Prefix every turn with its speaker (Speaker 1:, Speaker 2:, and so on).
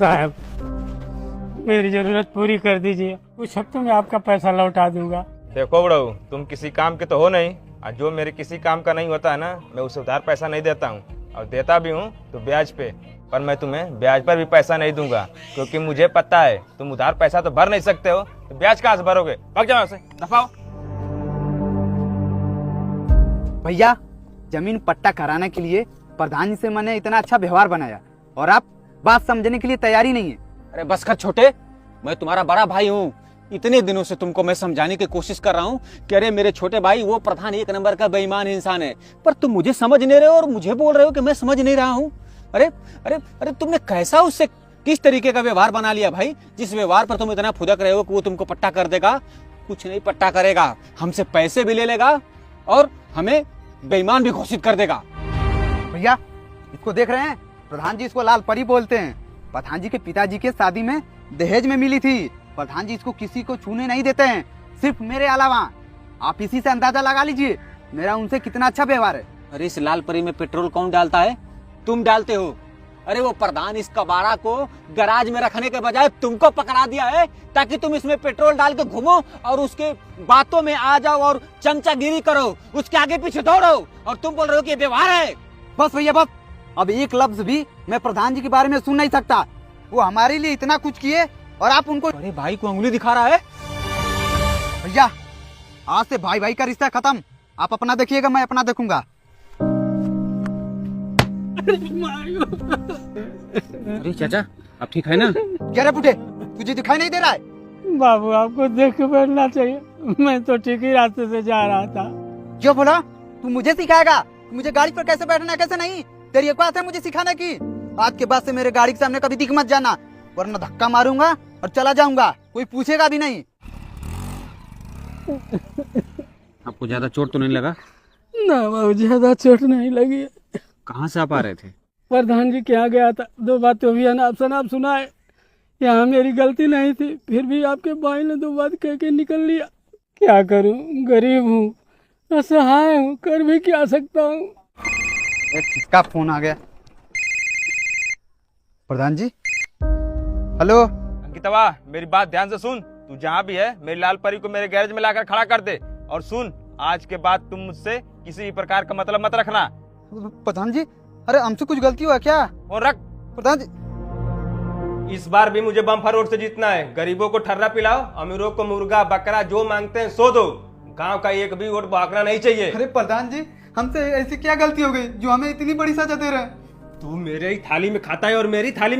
Speaker 1: साहब मेरी जरूरत पूरी कर दीजिए, कुछ हफ्तों में आपका पैसा लौटा दूंगा।
Speaker 2: देखो बड़ू, तुम किसी काम के तो हो नहीं, और जो मेरे किसी काम का नहीं होता है ना, मैं उसे उधार पैसा नहीं देता हूँ, और देता भी हूँ तो ब्याज पे। पर मैं तुम्हें ब्याज पर भी पैसा नहीं दूंगा, क्योंकि मुझे पता है तुम उधार पैसा तो भर नहीं सकते हो, तो ब्याज कहाँ से भरोगे? भाग जाओ से, दफाओ।
Speaker 3: भैया, जमीन पट्टा कराने के लिए प्रधान जी से मैंने इतना अच्छा व्यवहार बनाया और आप बात समझने के लिए तैयारी नहीं है।
Speaker 4: अरे बस कर छोटे, मैं तुम्हारा बड़ा भाई हूँ। इतने दिनों से तुमको मैं समझाने की कोशिश कर रहा हूँ कि अरे मेरे छोटे भाई, वो प्रधान एक नंबर का बेईमान इंसान है, पर तुम मुझे समझ नहीं रहे हो और मुझे बोल रहे हो कि मैं समझ नहीं रहा हूँ। अरे अरे अरे तुमने कैसा उससे किस तरीके का व्यवहार बना लिया भाई, जिस व्यवहार पर तुम इतना फुदक रहे हो कि वो तुमको पट्टा कर देगा? कुछ नहीं पट्टा करेगा, हमसे पैसे भी ले लेगा और हमें बेईमान भी घोषित कर देगा।
Speaker 3: भैया, इसको देख रहे हैं? प्रधान जी इसको लाल परी बोलते हैं। प्रधान जी के पिताजी के शादी में दहेज में मिली थी। प्रधान जी इसको किसी को छूने नहीं देते हैं, सिर्फ मेरे अलावा। आप इसी से अंदाजा लगा लीजिए मेरा उनसे कितना अच्छा व्यवहार है।
Speaker 4: अरे इस लाल परी में पेट्रोल कौन डालता है? तुम डालते हो। अरे वो प्रधान इस कबाड़ा को गराज में रखने के बजाय तुमको पकड़ा दिया है ताकि तुम इसमें पेट्रोल डाल के घूमो और उसके बातों में आ जाओ और चमचागिरी करो, उसके आगे पीछे दौड़ो, और तुम बोल रहे हो कि व्यवहार है।
Speaker 3: बस भैया बस, अब एक लफ्ज भी मैं प्रधान जी के बारे में सुन नहीं सकता। वो हमारे लिए इतना कुछ किए और आप उनको।
Speaker 4: अरे भाई को उंगली दिखा रहा है।
Speaker 3: भैया, आज से भाई भाई का रिश्ता खत्म। आप अपना देखिएगा, मैं अपना देखूंगा।
Speaker 4: अरे चाचा, आप ठीक है ना?
Speaker 3: क्या रे बुढ़े, तुझे दिखाई नहीं दे रहा है?
Speaker 1: बाबू आपको देख के बैठना चाहिए, मैं तो ठीक ही रास्ते से जा रहा था।
Speaker 3: क्यों बोला? तू मुझे सिखाएगा मुझे गाड़ी पर कैसे बैठना है कैसे नहीं? तेरी औकात है मुझे सिखाने की? आज के बाद से मेरे गाड़ी के सामने कभी दिख मत जाना, वरना धक्का मारूंगा और चला जाऊंगा, कोई पूछेगा भी नहीं।
Speaker 4: आपको ज्यादा चोट तो नहीं लगा?
Speaker 1: ना बाबू, ज्यादा चोट नहीं लगी।
Speaker 4: कहाँ से आप आ रहे थे?
Speaker 1: प्रधान जी के यहाँ गया था, दो बातें भी अनाप शनाप सुनाए। यहाँ मेरी गलती नहीं थी, फिर भी आपके भाई ने दो बात कह के निकल लिया। क्या करूं, गरीब हूँ, असहाय हूँ, कर भी क्या सकता हूँ।
Speaker 3: किसका फोन आ गया? प्रधान जी, हेलो।
Speaker 2: अंकितवा, मेरी बात ध्यान से सुन। तू जहाँ भी है, मेरी लाल परी को मेरे गैरेज में लाकर खड़ा कर दे। और सुन, आज के बाद तुम मुझसे किसी भी प्रकार का मतलब मत रखना।
Speaker 3: प्रधान जी, अरे हमसे कुछ गलती हुआ क्या?
Speaker 2: और रख।
Speaker 3: प्रधान जी,
Speaker 2: इस बार भी मुझे बम्पर वोट से जीतना है। गरीबों को ठर्रा पिलाओ, अमीरों को मुर्गा बकरा जो मांगते हैं सो दो। गांव का एक भी वोट भागना नहीं चाहिए।
Speaker 3: अरे प्रधान जी, हमसे ऐसी क्या गलती हो गई जो हमें इतनी बड़ी सजा दे रहे हैं?
Speaker 2: तू मेरे ही थाली में खाता है और मेरी थाली में